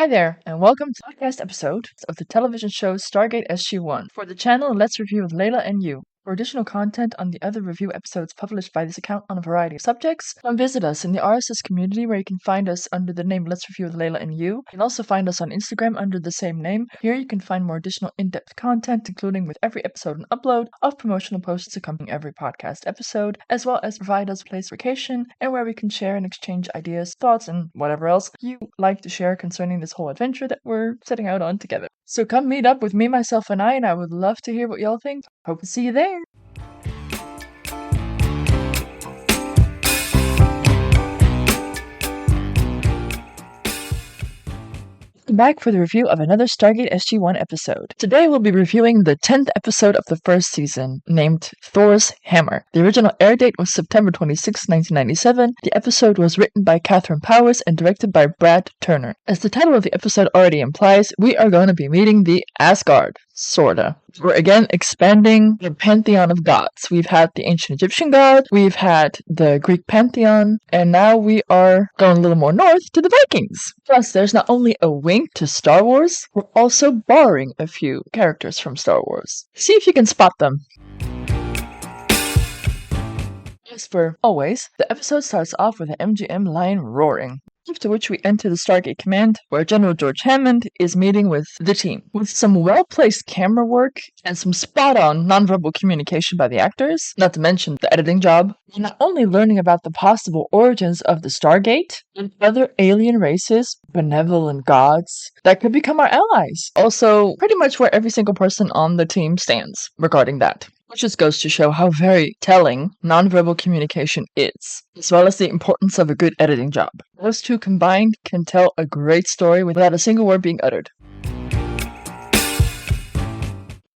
Hi there, and welcome to the podcast episode of the television show Stargate SG-1 for the channel Let's Review with Layla and You. For additional content on the other review episodes published by this account on a variety of subjects, come visit us in the RSS community where you can find us under the name Let's Review with Layla and You. You can also find us on Instagram under the same name. Here you can find more additional in-depth content, including with every episode an upload of promotional posts accompanying every podcast episode, as well as provide us a place for vacation and where we can share and exchange ideas, thoughts, and whatever else you like to share concerning this whole adventure that we're setting out on together. So come meet up with me, myself, and I would love to hear what y'all think. Hope to see you there. Welcome back for the review of another Stargate SG-1 episode. Today we'll be reviewing the 10th episode of the first season, named Thor's Hammer. The original air date was September 26, 1997. The episode was written by Catherine Powers and directed by Brad Turner. As the title of the episode already implies, we are going to be meeting the Asgard. Sorta. We're again expanding the pantheon of gods. We've had the ancient Egyptian god, we've had the Greek pantheon, and now we are going a little more north to the Vikings. Plus, there's not only a wink to Star Wars, we're also borrowing a few characters from Star Wars. See if you can spot them. As for always, the episode starts off with the MGM lion roaring. After which we enter the Stargate Command, where General George Hammond is meeting with the team. With some well-placed camera work and some spot-on nonverbal communication by the actors, not to mention the editing job, we're not only learning about the possible origins of the Stargate and other alien races, benevolent gods, that could become our allies. Also, pretty much where every single person on the team stands regarding that. Which just goes to show how very telling nonverbal communication is, as well as the importance of a good editing job. Those two combined can tell a great story without a single word being uttered.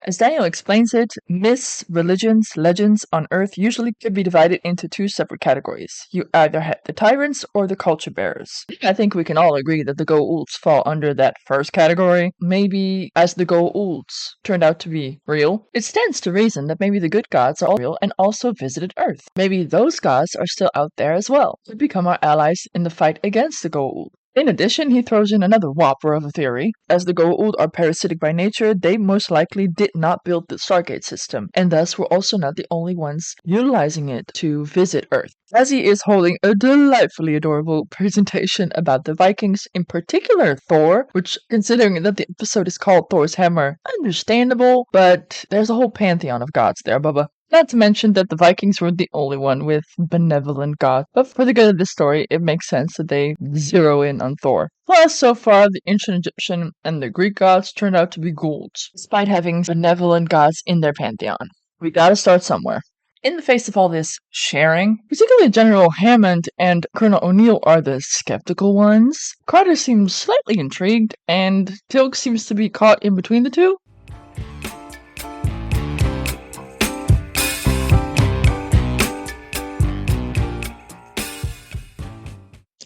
As Daniel explains it, myths, religions, legends on Earth usually could be divided into two separate categories. You either had the tyrants or the culture bearers. I think we can all agree that the Goa'ulds fall under that first category. Maybe as the Goa'ulds turned out to be real, it stands to reason that maybe the good gods are all real and also visited Earth. Maybe those gods are still out there as well, to become our allies in the fight against the Goa'uld. In addition, he throws in another whopper of a theory. As the Goa'uld are parasitic by nature, they most likely did not build the Stargate system, and thus were also not the only ones utilizing it to visit Earth. As he is holding a delightfully adorable presentation about the Vikings, in particular Thor, which, considering that the episode is called Thor's Hammer, understandable, but there's a whole pantheon of gods there, Bubba. Not to mention that the Vikings were the only one with benevolent gods, but for the good of this story, it makes sense that they zero in on Thor. Plus, so far, the ancient Egyptian and the Greek gods turned out to be Goa'ulds, despite having benevolent gods in their pantheon. We gotta start somewhere. In the face of all this sharing, particularly General Hammond and Colonel O'Neill are the skeptical ones. Carter seems slightly intrigued, and Teal'c seems to be caught in between the two.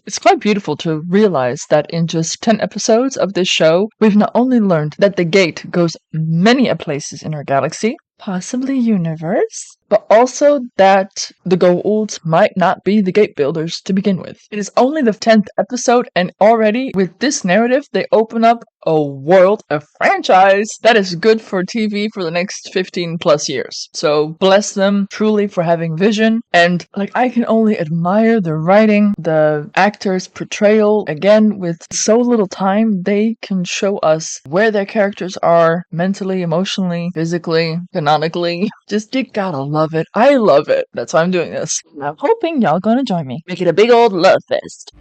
It's quite beautiful to realize that in just 10 episodes of this show, we've not only learned that the gate goes many places in our galaxy, possibly universe, but also that the Goa'ulds might not be the gate builders to begin with. It is only the 10th episode, and already with this narrative, they open up a world, a franchise that is good for TV for the next 15 plus years. So bless them truly for having vision, and I can only admire the writing, the actors' portrayal. Again, with so little time, they can show us where their characters are mentally, emotionally, physically, canonically. Just, you gotta love it. I love it. That's why I'm doing this. I'm hoping y'all gonna join me. Make it a big old love fest.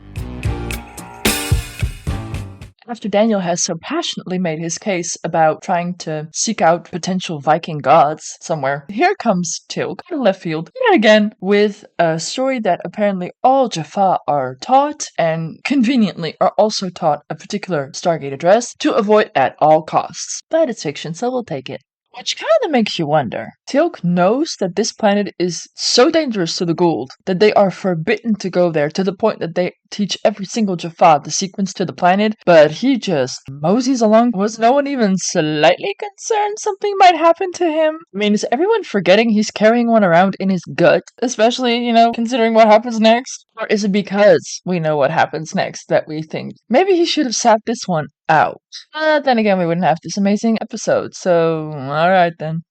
After Daniel has so passionately made his case about trying to seek out potential Viking gods somewhere, here comes Teal'c out of left field, yet again, with a story that apparently all Jaffa are taught, and conveniently are also taught a particular Stargate address to avoid at all costs. But it's fiction, so we'll take it. Which kind of makes you wonder. Teal'c knows that this planet is so dangerous to the Goa'uld that they are forbidden to go there, to the point that they teach every single Jaffa the sequence to the planet, but he just moseys along. Was no one even slightly concerned something might happen to him? I mean, is everyone forgetting he's carrying one around in his gut? Especially, considering what happens next? Or is it because we know what happens next that we think maybe he should have sat this one out? Then again, we wouldn't have this amazing episode, so alright then.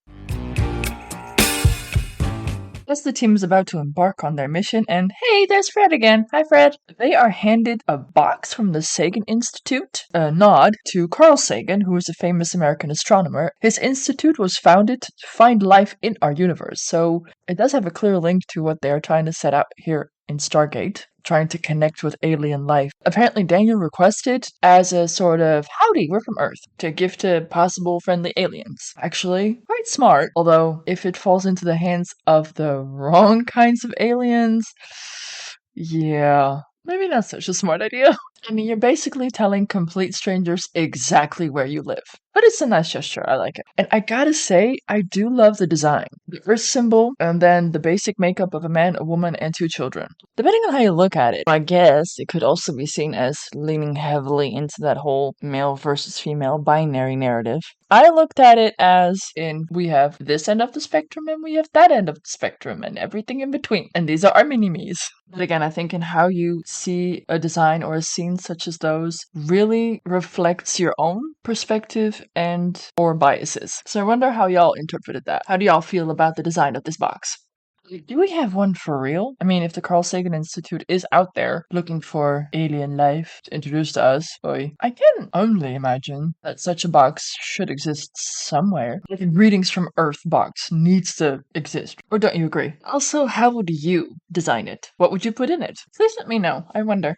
As the team is about to embark on their mission, and hey, there's Fred again. Hi, Fred. They are handed a box from the Sagan Institute, a nod to Carl Sagan, who is a famous American astronomer. His institute was founded to find life in our universe, so it does have a clear link to what they are trying to set out here in Stargate, trying to connect with alien life. Apparently, Daniel requested as a sort of howdy, we're from Earth, to give to possible friendly aliens. Actually, quite smart, although if it falls into the hands of the wrong kinds of aliens, yeah, maybe not such a smart idea. I mean, you're basically telling complete strangers exactly where you live. But it's a nice gesture, I like it. And I gotta say, I do love the design. The Earth symbol, and then the basic makeup of a man, a woman, and 2 children. Depending on how you look at it, I guess it could also be seen as leaning heavily into that whole male versus female binary narrative. I looked at it as in we have this end of the spectrum and we have that end of the spectrum and everything in between. And these are our mini-me's. But again, I think in how you see a design or a scene such as those really reflects your own perspective and or biases. So I wonder how y'all interpreted that. How do y'all feel about the design of this box? Do we have one for real? I mean, if the Carl Sagan Institute is out there looking for alien life to introduce to us, boy, I can only imagine that such a box should exist somewhere. Like a Greetings from Earth box needs to exist. Or don't you agree? Also, how would you design it? What would you put in it? Please let me know. I wonder.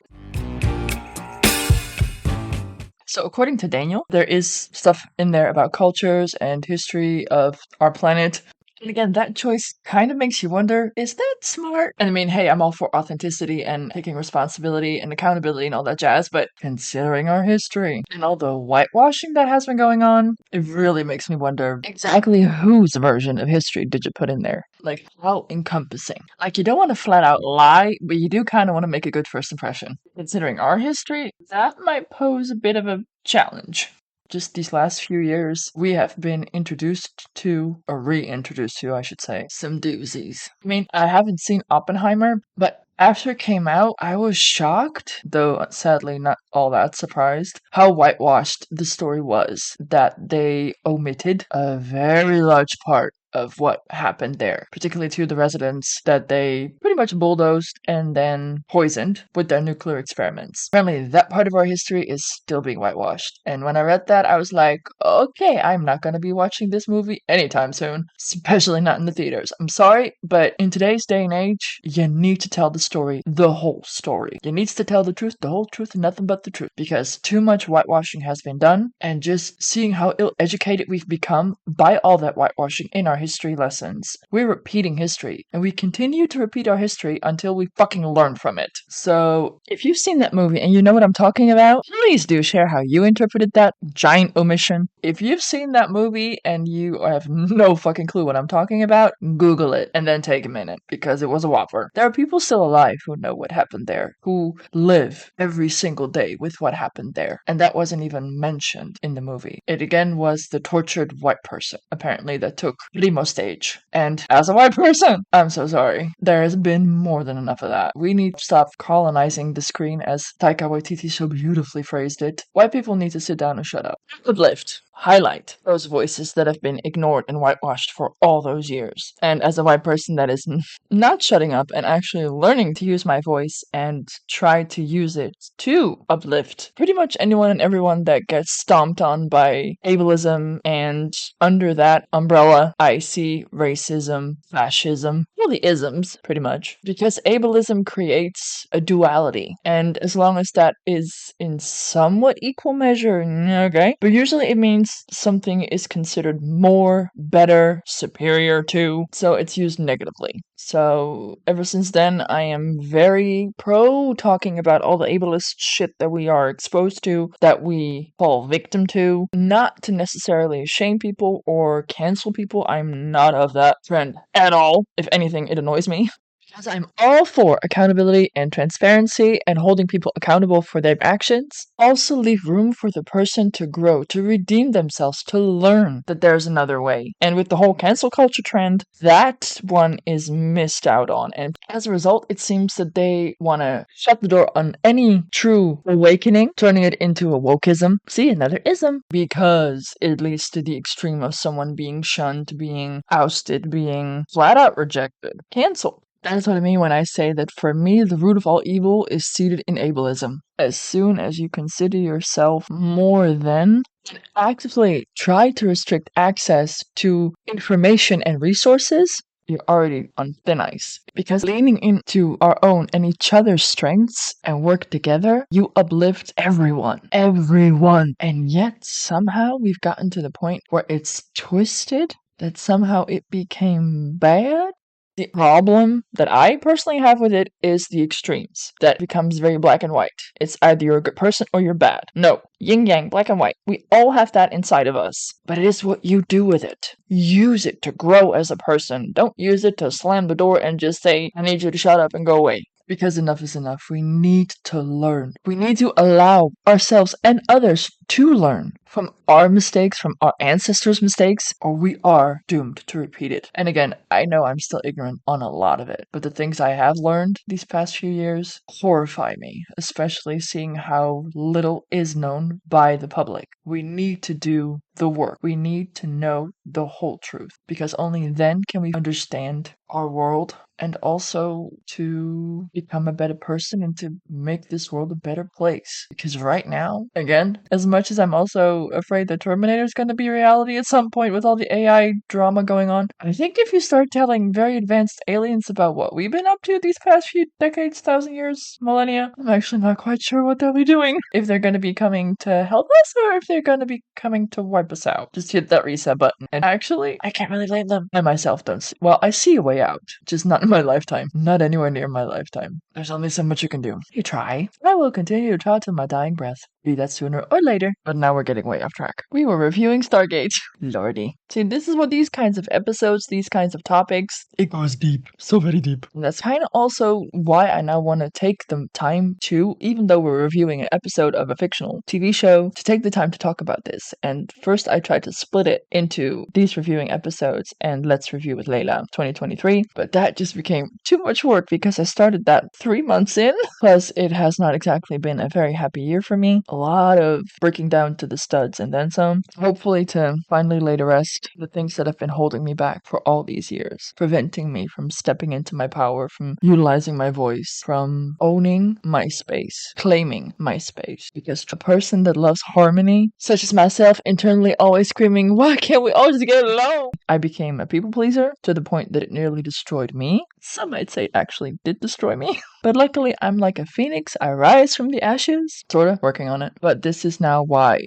So, according to Daniel, there is stuff in there about cultures and history of our planet. And again, that choice kind of makes you wonder, is that smart? And I mean, hey, I'm all for authenticity and taking responsibility and accountability and all that jazz, but considering our history and all the whitewashing that has been going on, it really makes me wonder exactly whose version of history did you put in there? Like, how encompassing? Like, you don't want to flat out lie, but you do kind of want to make a good first impression. Considering our history, that might pose a bit of a challenge. Just these last few years, we have been introduced to, or reintroduced to, I should say, some doozies. I mean, I haven't seen Oppenheimer, but after it came out, I was shocked, though sadly not all that surprised, how whitewashed the story was. That they omitted a very large part of what happened there, particularly to the residents that they pretty much bulldozed and then poisoned with their nuclear experiments. Apparently, that part of our history is still being whitewashed. And when I read that, I was like, okay, I'm not going to be watching this movie anytime soon, especially not in the theaters. I'm sorry, but in today's day and age, you need to tell the story, the whole story. You need to tell the truth, the whole truth, and nothing but the truth, because too much whitewashing has been done, and just seeing how ill-educated we've become by all that whitewashing in our history lessons. We're repeating history, and we continue to repeat our history until we fucking learn from it. So, if you've seen that movie and you know what I'm talking about, please do share how you interpreted that giant omission. If you've seen that movie and you have no fucking clue what I'm talking about, Google it and then take a minute, because it was a whopper. There are people still alive who know what happened there, who live every single day with what happened there, and that wasn't even mentioned in the movie. It again was the tortured white person, apparently, that took limo stage. And as a white person, I'm so sorry. There has been more than enough of that. We need to stop colonizing the screen, as Taika Waititi so beautifully phrased it. White people need to sit down and shut up. Uplift. Highlight those voices that have been ignored and whitewashed for all those years. And as a white person that is not shutting up and actually learning to use my voice and try to use it to uplift pretty much anyone and everyone that gets stomped on by ableism, and under that umbrella I see racism, fascism, all the isms pretty much, because ableism creates a duality, and as long as that is in somewhat equal measure, okay, but usually it means something is considered more, better, superior to, so it's used negatively. So ever since then, I am very pro talking about all the ableist shit that we are exposed to, that we fall victim to, not to necessarily shame people or cancel people. I'm not of that trend at all. If anything, it annoys me. As I'm all for accountability and transparency and holding people accountable for their actions, also leave room for the person to grow, to redeem themselves, to learn that there's another way. And with the whole cancel culture trend, that one is missed out on. And as a result, it seems that they want to shut the door on any true awakening, turning it into a wokeism. See, another ism. Because it leads to the extreme of someone being shunned, being ousted, being flat out rejected, canceled. That's what I mean when I say that for me, the root of all evil is seated in ableism. As soon as you consider yourself more than and actively try to restrict access to information and resources, you're already on thin ice. Because leaning into our own and each other's strengths and work together, you uplift everyone. Everyone. And yet, somehow, we've gotten to the point where it's twisted, that somehow it became bad. The problem that I personally have with it is the extremes. That becomes very black and white. It's either you're a good person or you're bad. No. Yin yang, black and white. We all have that inside of us. But it is what you do with it. Use it to grow as a person. Don't use it to slam the door and just say, I need you to shut up and go away. Because enough is enough. We need to learn. We need to allow ourselves and others to learn from our mistakes, from our ancestors' mistakes, or we are doomed to repeat it. And again, I know I'm still ignorant on a lot of it, but the things I have learned these past few years horrify me, especially seeing how little is known by the public. We need to do the work. We need to know the whole truth, because only then can we understand our world and also to become a better person and to make this world a better place. Because right now, again, as much as I'm also afraid that Terminator is going to be reality at some point with all the AI drama going on, I think if you start telling very advanced aliens about what we've been up to these past few decades, 1,000 years, millennia, I'm actually not quite sure what they'll be doing. If they're going to be coming to help us or if they're going to be coming to wipe us out. Just hit that reset button. And actually, I can't really blame them. I myself don't see. Well, I see a way out, just not in my lifetime. Not anywhere near my lifetime. There's only so much you can do. You try. I will continue to try till my dying breath. Be that sooner or later. But now we're getting way off track. We were reviewing Stargate. Lordy. See, this is what these kinds of episodes, these kinds of topics, it goes deep. So very deep. And that's kind of also why I now want to take the time to, even though we're reviewing an episode of a fictional TV show, to take the time to talk about this. And first I tried to split it into these reviewing episodes and Let's Review with Layla 2023. But that just became too much work because I started that 3 months in. Plus, it has not exactly been a very happy year for me. A lot of breaking down to the studs and then some. Hopefully to finally lay to rest the things that have been holding me back for all these years. Preventing me from stepping into my power, from utilizing my voice, from owning my space, claiming my space. Because a person that loves harmony, such as myself, internally always screaming, why can't we all just get along? I became a people pleaser to the point that it nearly destroyed me. Some might say it actually did destroy me. But luckily, I'm like a phoenix. I rise from the ashes. Sorta, working on it. But this is now why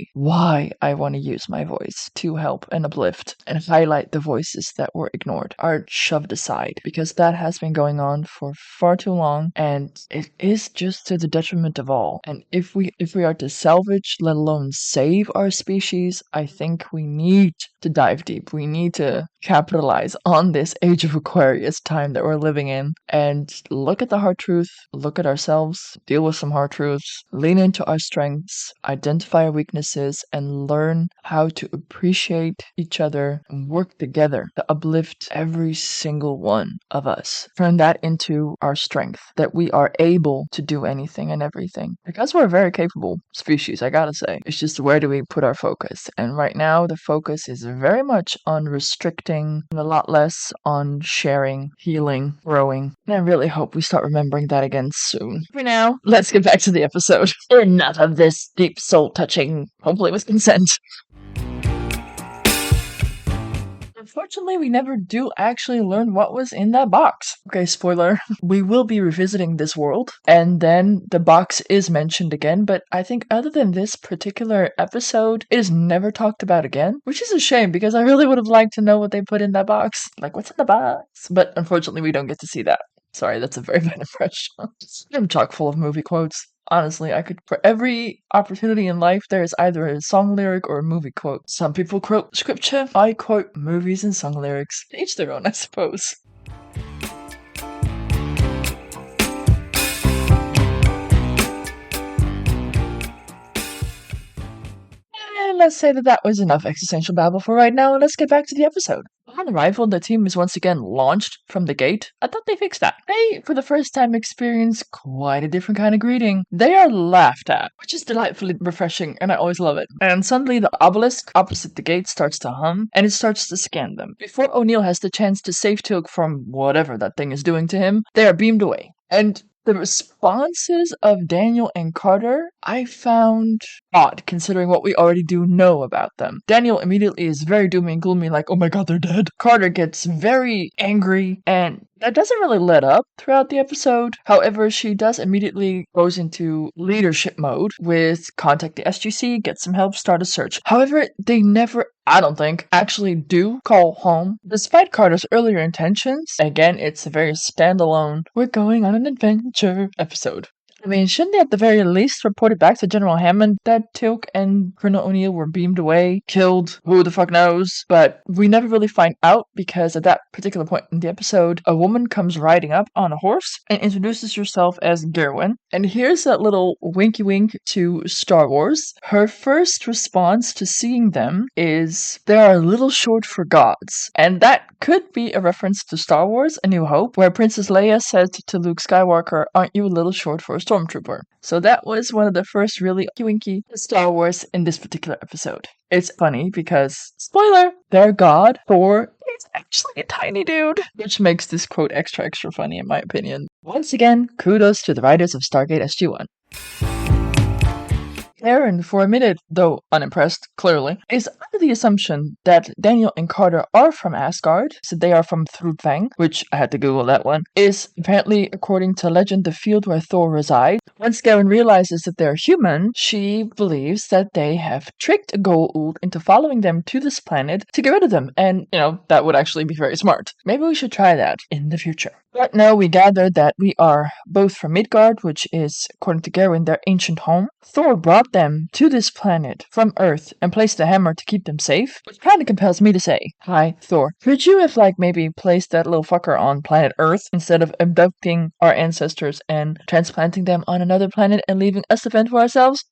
I want to use my voice to help and uplift and highlight the voices that were ignored, are shoved aside. Because that has been going on for far too long, and it is just to the detriment of all. And if we are to salvage, let alone save our species, I think we need to dive deep. We need to capitalize on this age of Aquarius time that we're living in and look at the hard truth, look at ourselves, deal with some hard truths, lean into our strengths, identify our weaknesses, and learn how to appreciate each other and work together to uplift every single one of us. Turn that into our strength, that we are able to do anything and everything. Because we're a very capable species, I gotta say. It's just where do we put our focus? And right now, the focus is very much on restricting and a lot less on sharing, healing, growing. And I really hope we start remembering that again soon. For now, let's get back to the episode. Enough of this deep soul touching, hopefully with consent. Unfortunately, we never do actually learn what was in that box. Okay, spoiler. We will be revisiting this world, and then the box is mentioned again, but I think other than this particular episode, it is never talked about again, which is a shame because I really would have liked to know what they put in that box. Like, what's in the box? But unfortunately, we don't get to see that. Sorry, that's a very bad impression. I'm chock full of movie quotes. Honestly, I could, for every opportunity in life, there is either a song lyric or a movie quote. Some people quote scripture. I quote movies and song lyrics. Each their own, I suppose. And let's say that was enough existential babble for right now, and let's get back to the episode. On arrival, the team is once again launched from the gate. I thought they fixed that. They, for the first time, experience quite a different kind of greeting. They are laughed at, which is delightfully refreshing, and I always love it. And suddenly, the obelisk opposite the gate starts to hum, and it starts to scan them. Before O'Neill has the chance to save Teal'c from whatever that thing is doing to him, they are beamed away. And the responses of Daniel and Carter I found odd, considering what we already do know about them. Daniel immediately is very doomy and gloomy, like, oh my god, they're dead. Carter gets very angry, and that doesn't really let up throughout the episode. However, she does immediately goes into leadership mode with contact the SGC, get some help, start a search. However, they never, I don't think, actually do call home. Despite Carter's earlier intentions, again, it's a very standalone, we're going on an adventure episode. I mean, shouldn't they at the very least report it back to General Hammond that Teal'c and Colonel O'Neill were beamed away, killed, who the fuck knows? But we never really find out because at that particular point in the episode, a woman comes riding up on a horse and introduces herself as Gerwin. And here's that little winky wink to Star Wars. Her first response to seeing them is, they are a little short for gods. And that could be a reference to Star Wars A New Hope, where Princess Leia said to Luke Skywalker, aren't you a little short for a stormtrooper? So that was one of the first really winky Star Wars in this particular episode. It's funny because, spoiler, their god, Thor, is actually a tiny dude, which makes this quote extra funny in my opinion. Once again, kudos to the writers of Stargate SG-1. Aaron, for a minute, though unimpressed, clearly, is under the assumption that Daniel and Carter are from Asgard, so they are from Thrudvang, which I had to Google that one, is apparently, according to legend, the field where Thor resides. Once Garen realizes that they're human, she believes that they have tricked Goa'uld into following them to this planet to get rid of them, and, that would actually be very smart. Maybe we should try that in the future. But now we gather that we are both from Midgard, which is, according to Gerwin, their ancient home. Thor brought them to this planet from Earth and placed the hammer to keep them safe, which kind of compels me to say, hi, Thor, could you have, maybe placed that little fucker on planet Earth instead of abducting our ancestors and transplanting them on another planet and leaving us to fend for ourselves?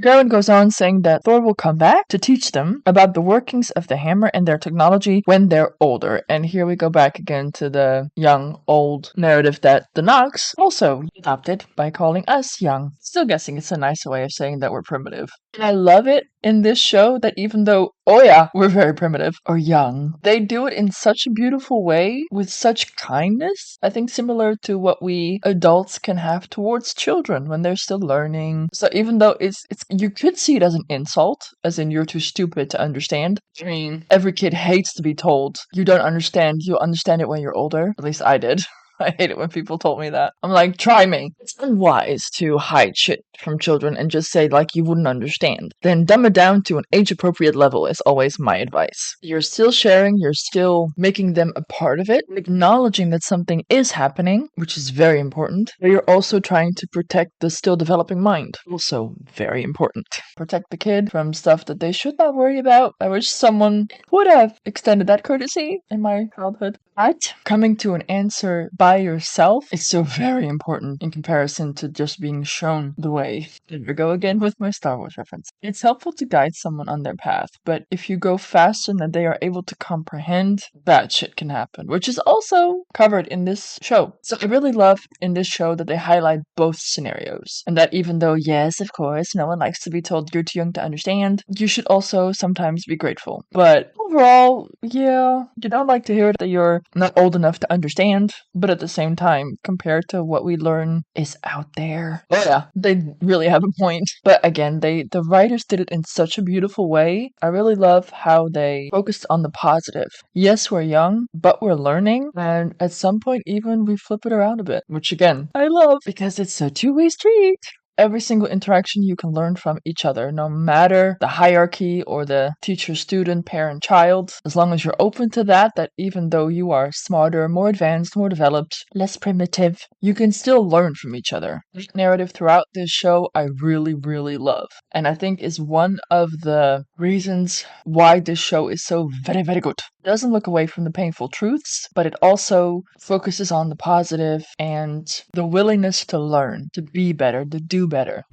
Gerwin goes on saying that Thor will come back to teach them about the workings of the hammer and their technology when they're older. And here we go back again to the young, old narrative that the Nox also adopted by calling us young. Still guessing it's a nicer way of saying that we're primitive. And I love it in this show that even though, oh yeah, we're very primitive or young, they do it in such a beautiful way with such kindness. I think similar to what we adults can have towards children when they're still learning. So even though it's you could see it as an insult, as in you're too stupid to understand. I mean, every kid hates to be told you don't understand. You'll understand it when you're older. At least I did. I hate it when people told me that. I'm like, try me. It's unwise to hide shit from children and just say you wouldn't understand. Then dumb it down to an age-appropriate level is always my advice. You're still sharing, you're still making them a part of it, acknowledging that something is happening, which is very important, but you're also trying to protect the still developing mind. Also very important. Protect the kid from stuff that they should not worry about. I wish someone would have extended that courtesy in my childhood. But coming to an answer by yourself is so very important in comparison to just being shown the way. There we go again with my Star Wars reference. It's helpful to guide someone on their path, but if you go faster than they are able to comprehend, bad shit can happen, which is also covered in this show. So I really love in this show that they highlight both scenarios, and that even though, yes, of course, no one likes to be told you're too young to understand, you should also sometimes be grateful. But overall, yeah, you don't like to hear that you're not old enough to understand, but at the same time, compared to what we learn is out there. Oh yeah, they really have a point. But again, the writers did it in such a beautiful way. I really love how they focused on the positive. Yes, we're young, but we're learning, and at some point even we flip it around a bit, which again, I love because it's a two-way street. Every single interaction you can learn from each other, no matter the hierarchy or the teacher, student, parent, child, as long as you're open to that even though you are smarter, more advanced, more developed, less primitive, you can still learn from each other. The narrative throughout this show I really, really love, and I think is one of the reasons why this show is so very, very good. It doesn't look away from the painful truths, but it also focuses on the positive and the willingness to learn, to be better, to do better.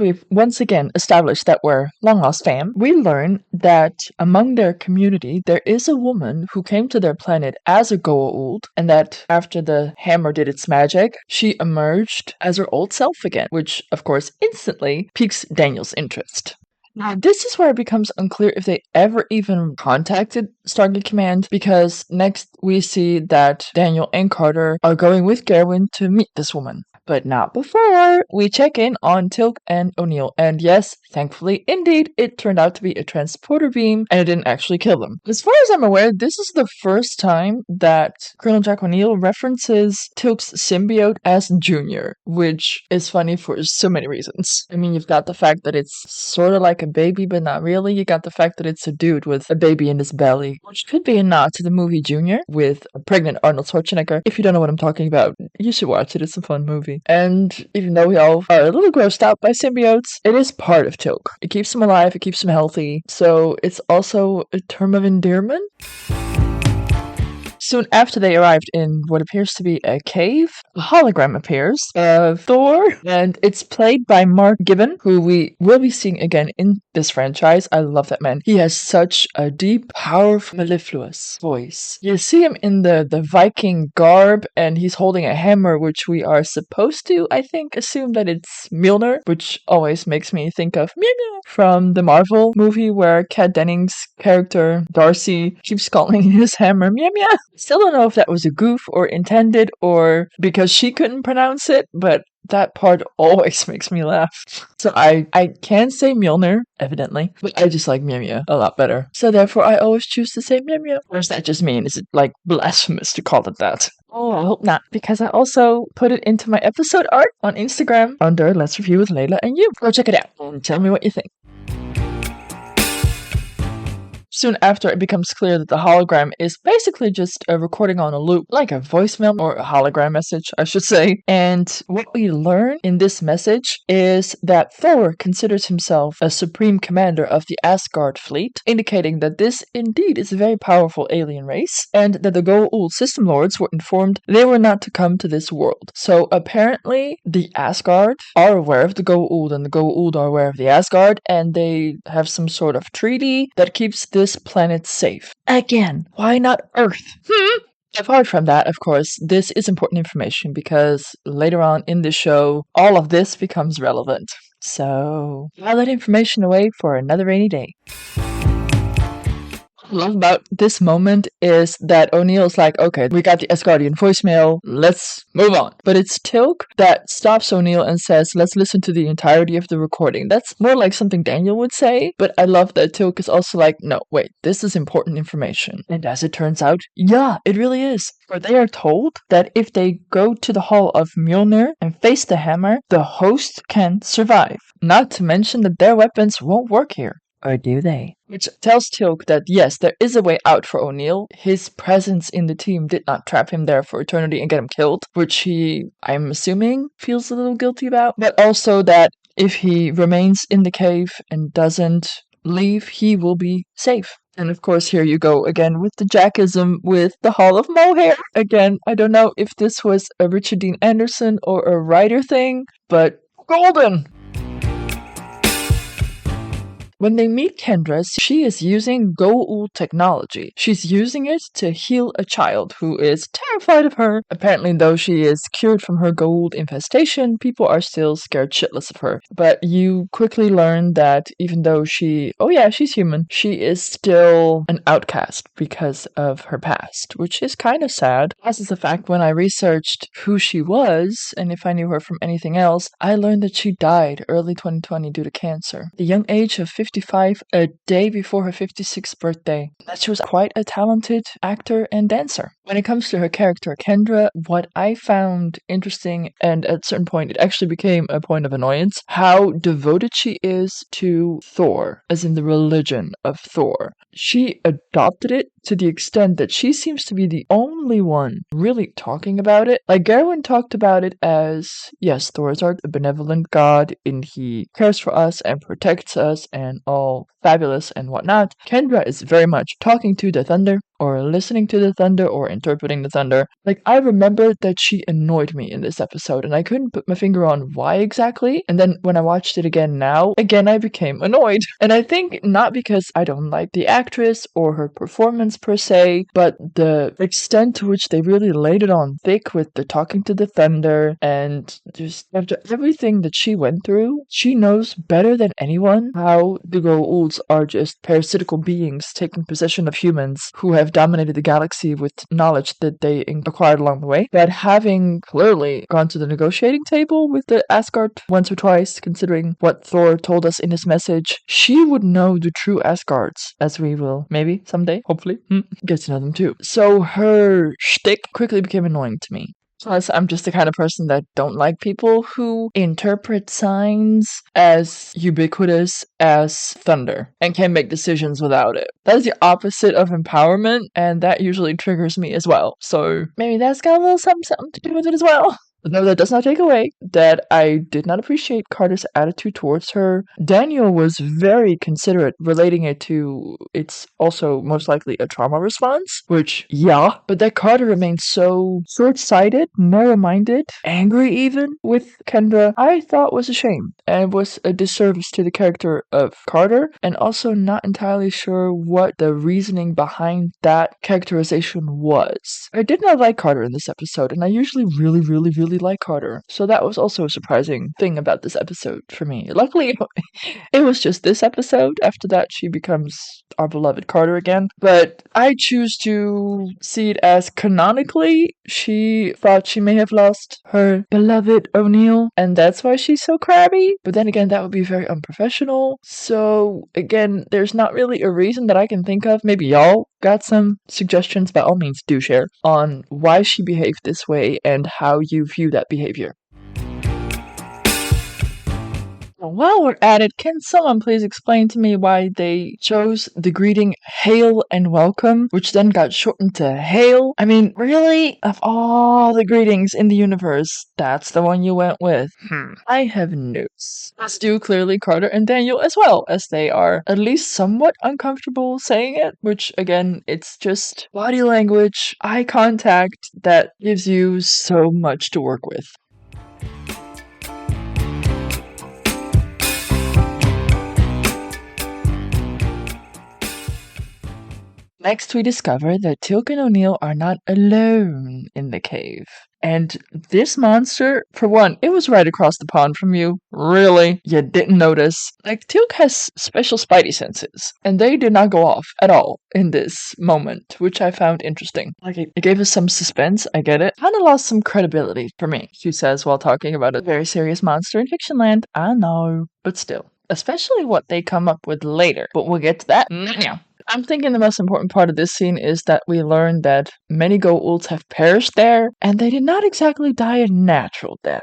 we've once again established that we're long-lost fam, we learn that among their community, there is a woman who came to their planet as a Goa'uld, and that after the hammer did its magic, she emerged as her old self again, which, of course, instantly piques Daniel's interest. Now, this is where it becomes unclear if they ever even contacted Stargate Command, because next we see that Daniel and Carter are going with Gerwin to meet this woman. But not before we check in on Teal'c and O'Neill. And yes, thankfully, indeed, it turned out to be a transporter beam and it didn't actually kill them. As far as I'm aware, this is the first time that Colonel Jack O'Neill references Teal'c's symbiote as Junior, which is funny for so many reasons. I mean, you've got the fact that it's sort of like a baby, but not really. You got the fact that it's a dude with a baby in his belly, which could be a nod to the movie Junior with a pregnant Arnold Schwarzenegger. If you don't know what I'm talking about, you should watch it. It's a fun movie. And even though we all are a little grossed out by symbiotes, it is part of Teal'c. It keeps them alive, it keeps them healthy, so it's also a term of endearment. Soon after they arrived in what appears to be a cave, a hologram appears of Thor, and it's played by Mark Gibbon, who we will be seeing again in this franchise. I love that man. He has such a deep, powerful, mellifluous voice. You see him in the Viking garb, and he's holding a hammer, which we are supposed to, I think, assume that it's Mjolnir, which always makes me think of Mew Mew from the Marvel movie where Kat Dennings' character, Darcy, keeps calling his hammer Mew Mew. Still don't know if that was a goof or intended or because she couldn't pronounce it, but that part always makes me laugh. So I can say Mjolnir, evidently, but I just like Mew Mew a lot better. So therefore I always choose to say Mew Mew. Or does that just mean, is it like blasphemous to call it that? Oh, I hope not, because I also put it into my episode art on Instagram under Let's Review with Layla and You. Go check it out and tell me what you think. Soon after, it becomes clear that the hologram is basically just a recording on a loop, like a voicemail or a hologram message, I should say. And what we learn in this message is that Thor considers himself a supreme commander of the Asgard fleet, indicating that this indeed is a very powerful alien race, and that the Goa'uld system lords were informed they were not to come to this world. So apparently, the Asgard are aware of the Goa'uld, and the Goa'uld are aware of the Asgard, and they have some sort of treaty that keeps this planet safe. Again, why not Earth? Apart from that, of course, this is important information because later on in the show, all of this becomes relevant. So, file that information away for another rainy day. What I love about this moment is that O'Neill's like, okay, we got the Asgardian voicemail, let's move on. But it's Teal'c that stops O'Neill and says, let's listen to the entirety of the recording. That's more like something Daniel would say, but I love that Teal'c is also like, no, wait, this is important information. And as it turns out, yeah, it really is. For they are told that if they go to the Hall of Mjolnir and face the hammer, the host can survive. Not to mention that their weapons won't work here. Or do they? Which tells Teal'c that yes, there is a way out for O'Neill. His presence in the team did not trap him there for eternity and get him killed, which he, I'm assuming, feels a little guilty about. But also that if he remains in the cave and doesn't leave, he will be safe. And of course, here you go again with the Jackism with the Hall of Mohair. Again, I don't know if this was a Richard Dean Anderson or a writer thing, but golden! When they meet Kendra, she is using Goa'uld technology. She's using it to heal a child who is terrified of her. Apparently, though she is cured from her Goa'uld infestation, people are still scared shitless of her. But you quickly learn that even though she's human, she is still an outcast because of her past, which is kind of sad. As is the fact, when I researched who she was, and if I knew her from anything else, I learned that she died early 2020 due to cancer. The young age of 55, a day before her 56th birthday. That she was quite a talented actor and dancer. When it comes to her character, Kendra, what I found interesting, and at a certain point it actually became a point of annoyance, how devoted she is to Thor, as in the religion of Thor. She adopted it to the extent that she seems to be the only one really talking about it. Like, Gerwin talked about it as, yes, Thor is our benevolent god, and he cares for us and protects us and all fabulous and whatnot. Kendra is very much talking to the thunder, or listening to the thunder or interpreting the thunder. Like, I remember that she annoyed me in this episode, and I couldn't put my finger on why exactly. And then when I watched it again now, again I became annoyed. And I think not because I don't like the actress or her performance per se, but the extent to which they really laid it on thick with the talking to the thunder, and just after everything that she went through, she knows better than anyone how the Goa'ulds are just parasitical beings taking possession of humans who have dominated the galaxy with knowledge that they acquired along the way. That having clearly gone to the negotiating table with the Asgard once or twice, considering what Thor told us in his message, she would know the true Asgards, as we will maybe someday, hopefully, get to know them too. So her shtick quickly became annoying to me. Plus, I'm just the kind of person that don't like people who interpret signs as ubiquitous as thunder and can make decisions without it. That is the opposite of empowerment, and that usually triggers me as well. So maybe that's got a little something to do with it as well. Though that does not take away that I did not appreciate Carter's attitude towards her. Daniel was very considerate, relating it to it's also most likely a trauma response, which, yeah, but that Carter remained so short-sighted, narrow-minded, angry even with Kendra, I thought was a shame, and was a disservice to the character of Carter, and also not entirely sure what the reasoning behind that characterization was. I did not like Carter in this episode, and I usually really like Carter. So that was also a surprising thing about this episode for me. Luckily, it was just this episode. After that, she becomes our beloved Carter again. But I choose to see it as canonically, she thought she may have lost her beloved O'Neill, and that's why she's so crabby. But then again, that would be very unprofessional. So again, there's not really a reason that I can think of. Maybe y'all got some suggestions, by all means do share, on why she behaved this way and how you view that behavior. While we're at it, can someone please explain to me why they chose the greeting hail and welcome, which then got shortened to hail? I mean, really? Of all the greetings in the universe, that's the one you went with? I have notes. As do clearly Carter and Daniel as well, as they are at least somewhat uncomfortable saying it, which again, it's just body language, eye contact that gives you so much to work with. Next, we discover that Teal'c and O'Neill are not alone in the cave. And this monster, for one, it was right across the pond from you. Really? You didn't notice? Like, Teal'c has special spidey senses, and they did not go off at all in this moment, which I found interesting. Like, it gave us some suspense, I get it. Kinda lost some credibility for me, she says while talking about a very serious monster in fiction land. I know, but still. Especially what they come up with later. But we'll get to that now. I'm thinking the most important part of this scene is that we learn that many Goa'ulds have perished there, and they did not exactly die a natural death.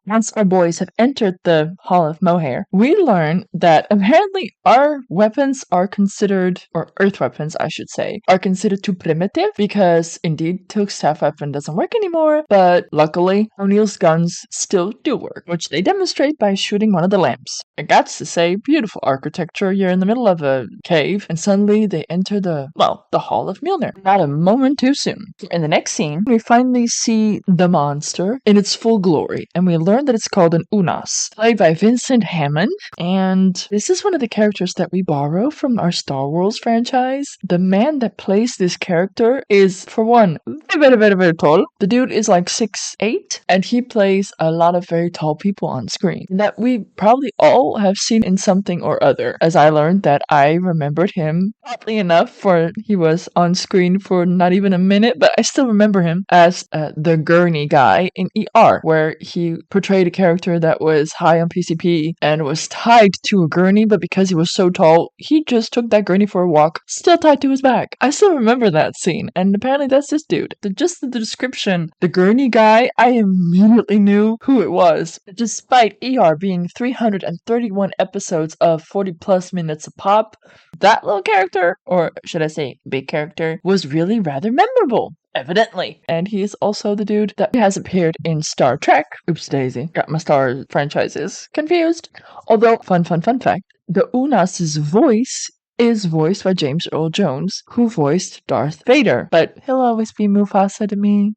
Once our boys have entered the Hall of Mohair, we learn that apparently our weapons are considered, or earth weapons I should say, are considered too primitive because indeed Teal'c's staff weapon doesn't work anymore, but luckily O'Neill's guns still do work, which they demonstrate by shooting one of the lamps. I got to say, beautiful architecture. You're in the middle of a cave and suddenly they enter the Hall of Mjolnir. Not a moment too soon. In the next scene, we finally see the monster in its full glory, and we learn that it's called an Unas, played by Vincent Hammond, and this is one of the characters that we borrow from our Star Wars franchise. The man that plays this character is, for one, very tall. The dude is like 6'8", and he plays a lot of very tall people on screen that we probably all have seen in something or other, as I learned that I remembered him, oddly enough, for he was on screen for not even a minute, but I still remember him as the gurney guy in ER, where he portrayed a character that was high on PCP and was tied to a gurney, but because he was so tall, he just took that gurney for a walk, still tied to his back. I still remember that scene, and apparently that's this dude. Just the description, the gurney guy, I immediately knew who it was. Despite ER being 331 episodes of 40 plus minutes a pop, that little character, or should I say big character, was really rather memorable. Evidently. And he is also the dude that has appeared in Star Trek. Oops daisy. Got my Star franchises confused. Although, fun fact, the Unas's voice is voiced by James Earl Jones, who voiced Darth Vader. But he'll always be Mufasa to me.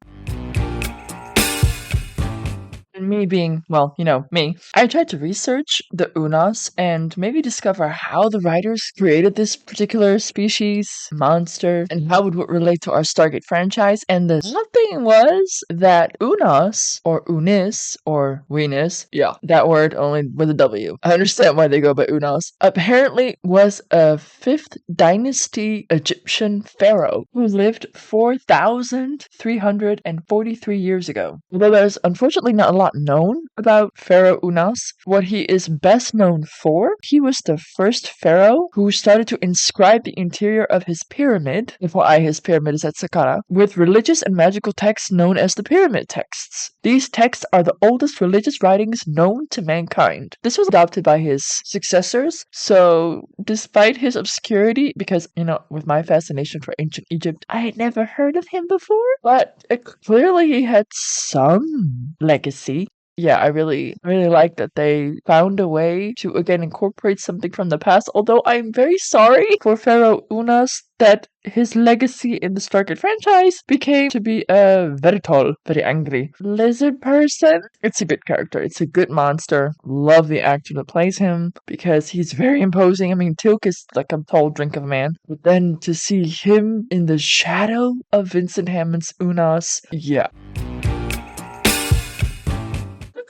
And me being, well, me, I tried to research the Unas and maybe discover how the writers created this particular species, monster, and how it would relate to our Stargate franchise. And the odd thing was that Unas, or Unis, or Venus, yeah, that word only with a W. I understand why they go by Unas, apparently was a 5th dynasty Egyptian pharaoh who lived 4,343 years ago. Although there's unfortunately not a lot known about Pharaoh Unas, what he is best known for, he was the first pharaoh who started to inscribe the interior of his pyramid, FYI his pyramid is at Saqqara, with religious and magical texts known as the pyramid texts. These texts are the oldest religious writings known to mankind. This was adopted by his successors, so despite his obscurity, because, with my fascination for ancient Egypt, I had never heard of him before, but clearly he had some legacy. Yeah, I really like that they found a way to again incorporate something from the past, although I'm very sorry for Pharaoh Unas that his legacy in the Stargate franchise became to be a very tall, very angry lizard person. It's a good character. It's a good monster. Love the actor that plays him because he's very imposing. I mean, Teal'c is like a tall drink of a man. But then to see him in the shadow of Vincent Hammond's Unas, yeah.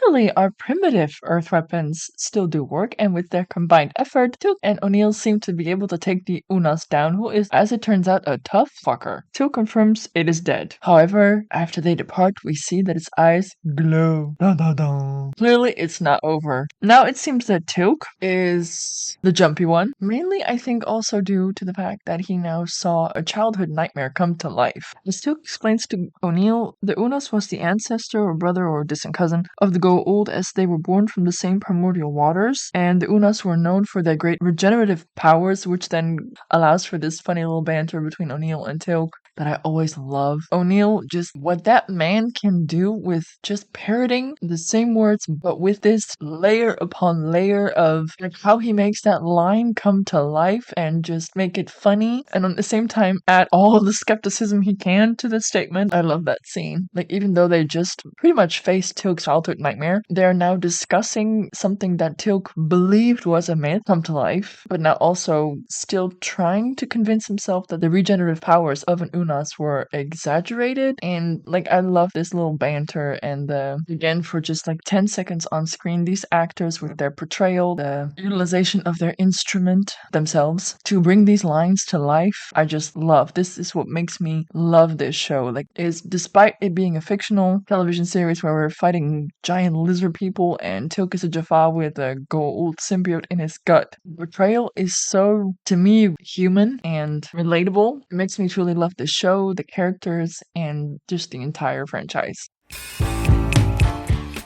Luckily, our primitive Earth weapons still do work, and with their combined effort, Teal'c and O'Neill seem to be able to take the Unas down, who is, as it turns out, a tough fucker. Teal'c confirms it is dead. However, after they depart, we see that its eyes glow. Dun, dun, dun. Clearly, it's not over. Now it seems that Teal'c is the jumpy one, mainly I think also due to the fact that he now saw a childhood nightmare come to life. As Teal'c explains to O'Neill, the Unas was the ancestor or brother or distant cousin of the Goa'uld, as they were born from the same primordial waters, and the Unas were known for their great regenerative powers, which then allows for this funny little banter between O'Neill and Teal'c that I always love. O'Neill, just what that man can do with just parroting the same words, but with this layer upon layer of like how he makes that line come to life and just make it funny, and at the same time add all the skepticism he can to the statement. I love that scene. Like, even though they just pretty much faced Teal'c's childhood nightmare, they're now discussing something that Teal'c believed was a myth come to life, but now also still trying to convince himself that the regenerative powers of an Unas were exaggerated. And like, I love this little banter, and again, for just like 10 seconds on screen, these actors with their portrayal, the utilization of their instrument themselves to bring these lines to life, I just love. This is what makes me love this show. Like, is despite it being a fictional television series where we're fighting giant lizard people and Teal'c is a Jaffa with a Goa'uld symbiote in his gut, the portrayal is so, to me, human and relatable. It makes me truly love the show, the characters, and just the entire franchise.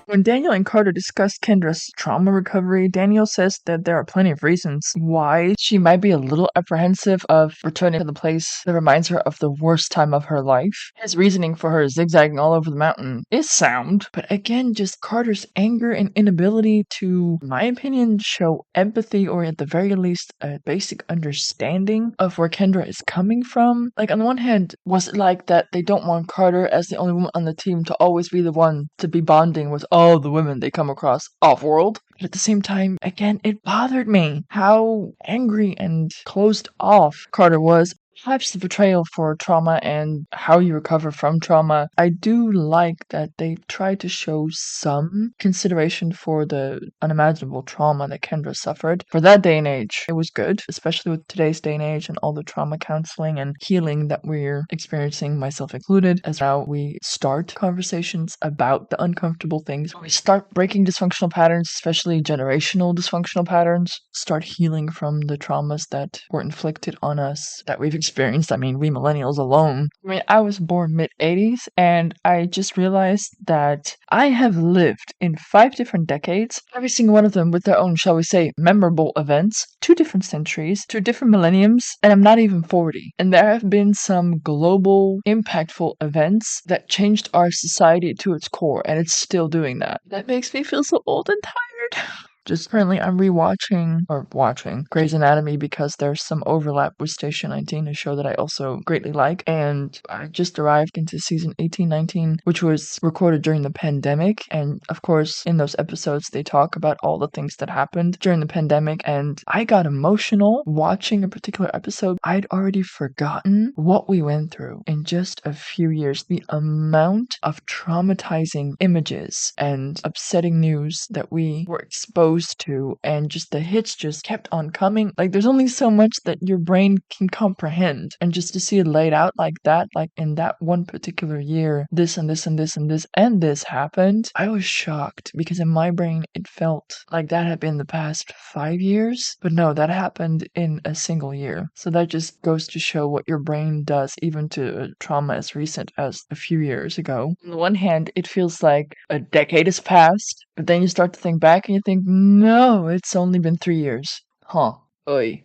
When Daniel and Carter discuss Kendra's trauma recovery, Daniel says that there are plenty of reasons why she might be a little apprehensive of returning to the place that reminds her of the worst time of her life. His reasoning for her zigzagging all over the mountain is sound, but again, just Carter's anger and inability to, in my opinion, show empathy, or at the very least, a basic understanding of where Kendra is coming from. Like, on the one hand, was it like that they don't want Carter as the only woman on the team to always be the one to be bonding with all the women they come across off-world? But at the same time, again, it bothered me how angry and closed off Carter was. Perhaps the portrayal for trauma and how you recover from trauma, I do like that they try to show some consideration for the unimaginable trauma that Kendra suffered. For that day and age, it was good, especially with today's day and age and all the trauma counseling and healing that we're experiencing, myself included, as now we start conversations about the uncomfortable things. We start breaking dysfunctional patterns, especially generational dysfunctional patterns, start healing from the traumas that were inflicted on us, that we've experienced. I mean, we millennials alone. I mean, I was born mid-80s, and I just realized that I have lived in 5 different decades, every single one of them with their own, shall we say, memorable events, 2 different centuries, 2 different millenniums, and I'm not even 40. And there have been some global, impactful events that changed our society to its core, and it's still doing that. That makes me feel so old and tired. Just currently, I'm watching Grey's Anatomy because there's some overlap with Station 19, a show that I also greatly like. And I just arrived into season 18, 19, which was recorded during the pandemic. And of course, in those episodes, they talk about all the things that happened during the pandemic. And I got emotional watching a particular episode. I'd already forgotten what we went through in just a few years. The amount of traumatizing images and upsetting news that we were exposed to, and just the hits just kept on coming. Like, there's only so much that your brain can comprehend, and just to see it laid out like that, like in that one particular year, this and this and this and this and this happened, I was shocked, because in my brain it felt like that had been the past 5 years, but no, that happened in a single year. So that just goes to show what your brain does, even to a trauma as recent as a few years ago. On the one hand, it feels like a decade has passed, but then you start to think back and you think, no, it's only been 3 years. Huh. Oy.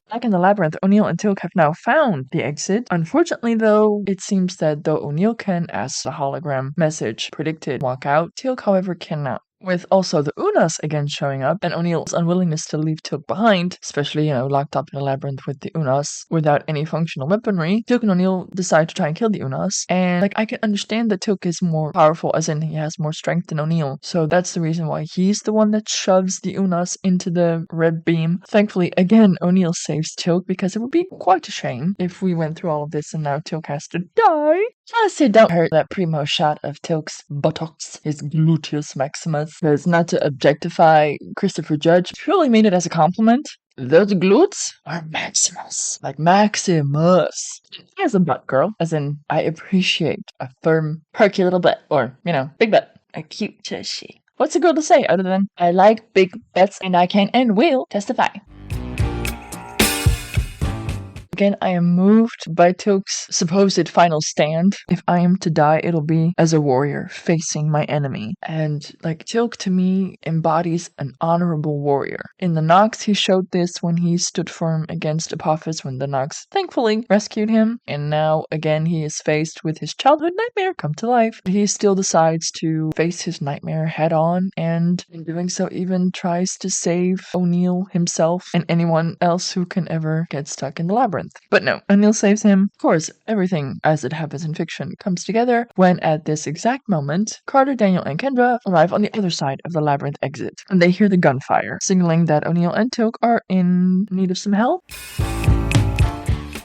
Back in the labyrinth, O'Neill and Teal'c have now found the exit. Unfortunately, though, it seems that though O'Neill can, as the hologram message predicted, walk out, Teal'c, however, cannot. With also the Unas again showing up, and O'Neill's unwillingness to leave Teal'c behind, especially, locked up in a labyrinth with the Unas without any functional weaponry, Teal'c and O'Neill decide to try and kill the Unas. And, I can understand that Teal'c is more powerful, as in he has more strength than O'Neill. So that's the reason why he's the one that shoves the Unas into the red beam. Thankfully, again, O'Neill saves Teal'c, because it would be quite a shame if we went through all of this and now Teal'c has to die. Honestly, don't hurt that primo shot of Teal'c's buttocks, his gluteus maximus, because not to objectify Christopher Judge, truly mean it as a compliment. Those glutes are Maximus. Like Maximus. He has a butt, girl. As in, I appreciate a firm, perky little butt. Or, big butt. A cute tushy. What's a girl to say other than, I like big butts and I can and will testify. Again, I am moved by Teal'c's supposed final stand. If I am to die, it'll be as a warrior facing my enemy. And, Teal'c to me embodies an honorable warrior. In the Nox, he showed this when he stood firm against Apophis when the Nox thankfully rescued him. And now, again, he is faced with his childhood nightmare come to life. He still decides to face his nightmare head on, and in doing so even tries to save O'Neill himself and anyone else who can ever get stuck in the labyrinth. But no, O'Neill saves him. Of course, everything, as it happens in fiction, comes together when at this exact moment, Carter, Daniel, and Kendra arrive on the other side of the labyrinth exit, and they hear the gunfire, signaling that O'Neill and Teal'c are in need of some help.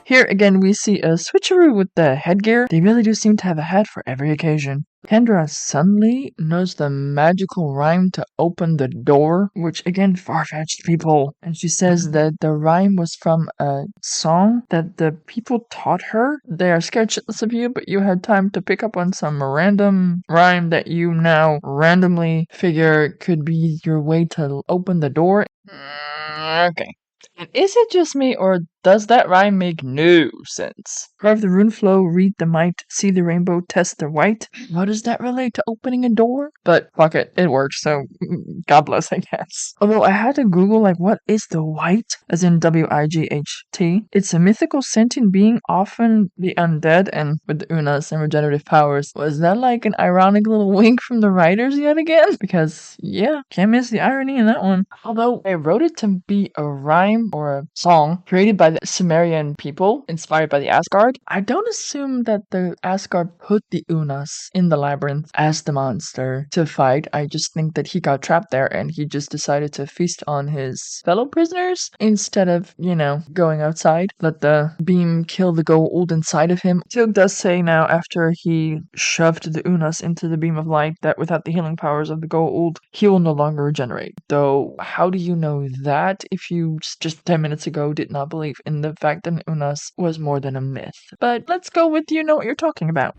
Here again we see a switcheroo with the headgear. They really do seem to have a hat for every occasion. Kendra suddenly knows the magical rhyme to open the door, which again, far-fetched people. And she says that the rhyme was from a song that the people taught her. They are scared shitless of you, but you had time to pick up on some random rhyme that you now randomly figure could be your way to open the door. Okay. And is it just me, or does that rhyme make no sense? Carve the rune flow, read the might, see the rainbow, test the white. How does that relate to opening a door? But fuck it, it works, so God bless, I guess. Although I had to Google, what is the white? As in W-I-G-H-T. It's a mythical sentient being, often the undead, and with the Unas and regenerative powers. Was that an ironic little wink from the writers yet again? Because, yeah, can't miss the irony in that one. Although I wrote it to be a rhyme or a song created by the Sumerian people, inspired by the Asgard, I don't assume that the Asgard put the Unas in the labyrinth as the monster to fight. I just think that he got trapped there and he just decided to feast on his fellow prisoners instead of, going outside. Let the beam kill the Goa'uld inside of him. Teal'c does say now, after he shoved the Unas into the beam of light, that without the healing powers of the Goa'uld, he will no longer regenerate. Though, how do you know that if you just 10 minutes ago did not believe in the fact that Unas was more than a myth? But let's go with you know what you're talking about.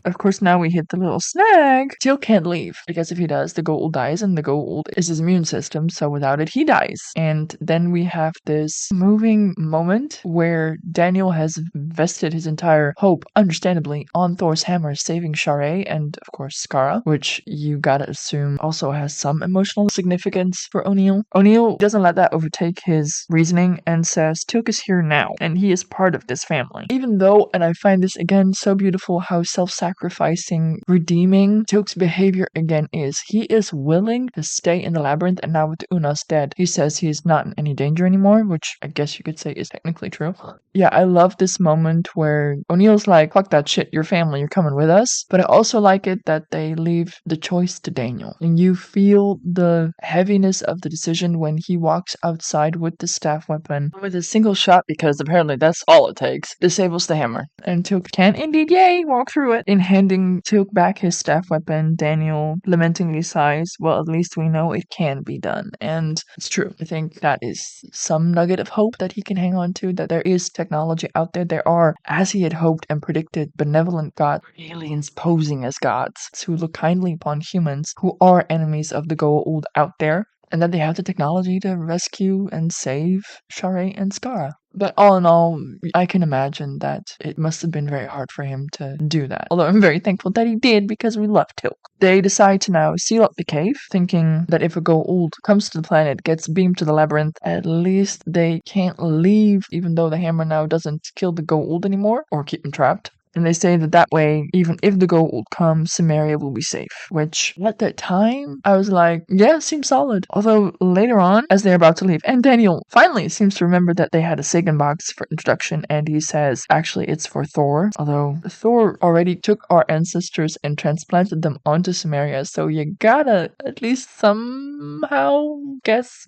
Of course, now we hit the little snag. Teal'c can't leave, because if he does, the Goa'uld dies, and the Goa'uld is his immune system, so without it, he dies. And then we have this moving moment where Daniel has vested his entire hope, understandably, on Thor's hammer saving Sharae and, of course, Skara, which you gotta assume also has some emotional significance for O'Neill. O'Neill doesn't let that overtake his reasoning and says Teal'c is here now, and he is part of this family. Even though, and I find this again so beautiful, how self-sacrificing, redeeming Teal'c's behavior again is. He is willing to stay in the labyrinth, and now with Una's dead, he says he's not in any danger anymore, which I guess you could say is technically true. Yeah, I love this moment where O'Neill's like, fuck that shit, your family, you're coming with us. But I also like it that they leave the choice to Daniel. And you feel the heaviness of the decision when he walks outside with the staff weapon with a single shot, because apparently that's all it takes, disables the hammer. And Teal'c can indeed, yay, walk through it. In handing Teal'c back his staff weapon, Daniel lamentingly sighs, well, at least we know it can be done. And it's true. I think that is some nugget of hope that he can hang on to, that there is technology out there. There are, as he had hoped and predicted, benevolent gods, aliens posing as gods, who look kindly upon humans who are enemies of the Goa'uld out there, and that they have the technology to rescue and save Sharae and Skara. But all in all, I can imagine that it must have been very hard for him to do that. Although I'm very thankful that he did, because we love Teal'c. They decide to now seal up the cave, thinking that if a Goa'uld comes to the planet, gets beamed to the labyrinth, at least they can't leave, even though the hammer now doesn't kill the Goa'uld anymore, or keep him trapped. And they say that way, even if the Goa'uld comes, Samaria will be safe. Which, at that time, I was like, yeah, seems solid. Although, later on, as they're about to leave, and Daniel finally seems to remember that they had a Sagan box for introduction, and he says, actually, it's for Thor. Although, Thor already took our ancestors and transplanted them onto Samaria, so you gotta at least somehow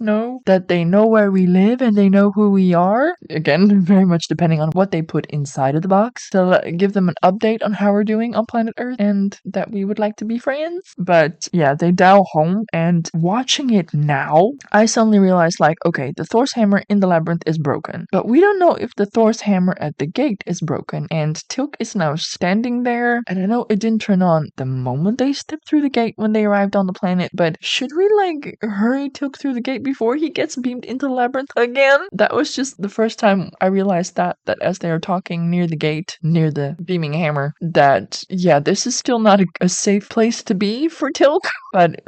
know that they know where we live and they know who we are. Again, very much depending on what they put inside of the box. So give them an update on how we're doing on planet Earth and that we would like to be friends. But yeah, they dial home, and watching it now, I suddenly realized, like, okay, the Thor's hammer in the labyrinth is broken, but we don't know if the Thor's hammer at the gate is broken, and Teal'c is now standing there, and I know it didn't turn on the moment they stepped through the gate when they arrived on the planet, but should we like hurry Teal'c through the gate before he gets beamed into the labyrinth again? That was just the first time I realized that as they were talking near the gate, near the beaming hammer, that yeah, this is still not a safe place to be for Teal'c. But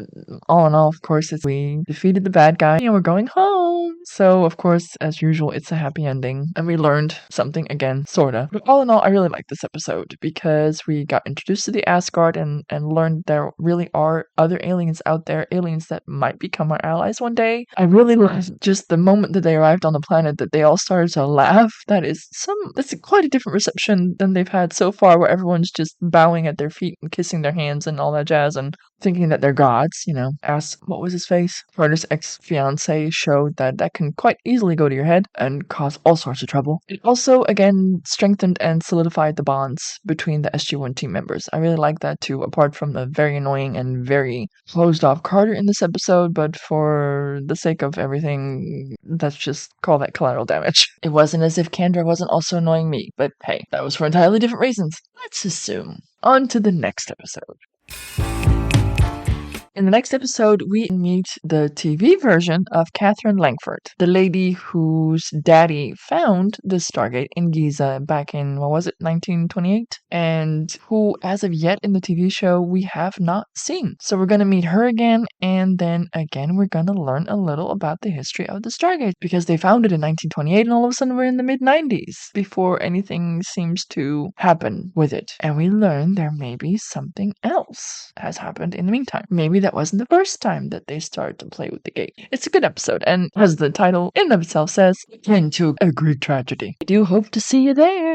all in all, of course, we defeated the bad guy and we're going home. So of course, as usual, it's a happy ending and we learned something again, sorta. But all in all, I really like this episode because we got introduced to the Asgard and learned there really are other aliens out there, aliens that might become our allies one day. I really loved just the moment that they arrived on the planet that they all started to laugh. That's quite a different reception than they've had so far, where everyone's just bowing at their feet and kissing their hands and all that jazz and thinking that they're gods, as what was his face? Carter's ex-fiance showed that can quite easily go to your head and cause all sorts of trouble. It also, again, strengthened and solidified the bonds between the SG-1 team members. I really like that too, apart from the very annoying and very closed-off Carter in this episode, but for the sake of everything, let's just call that collateral damage. It wasn't as if Kendra wasn't also annoying me, but hey, that was for entirely different reasons. Let's assume. On to the next episode. In the next episode, we meet the TV version of Catherine Langford, the lady whose daddy found the Stargate in Giza back in, 1928? And who, as of yet in the TV show, we have not seen. So we're going to meet her again, and then again, we're going to learn a little about the history of the Stargate, because they found it in 1928, and all of a sudden we're in the mid-90s, before anything seems to happen with it. And we learn there may be something else has happened in the meantime. Maybe that wasn't the first time that they started to play with the gate. It's a good episode, and as the title in and of itself says, into a Greek tragedy. I do hope to see you there.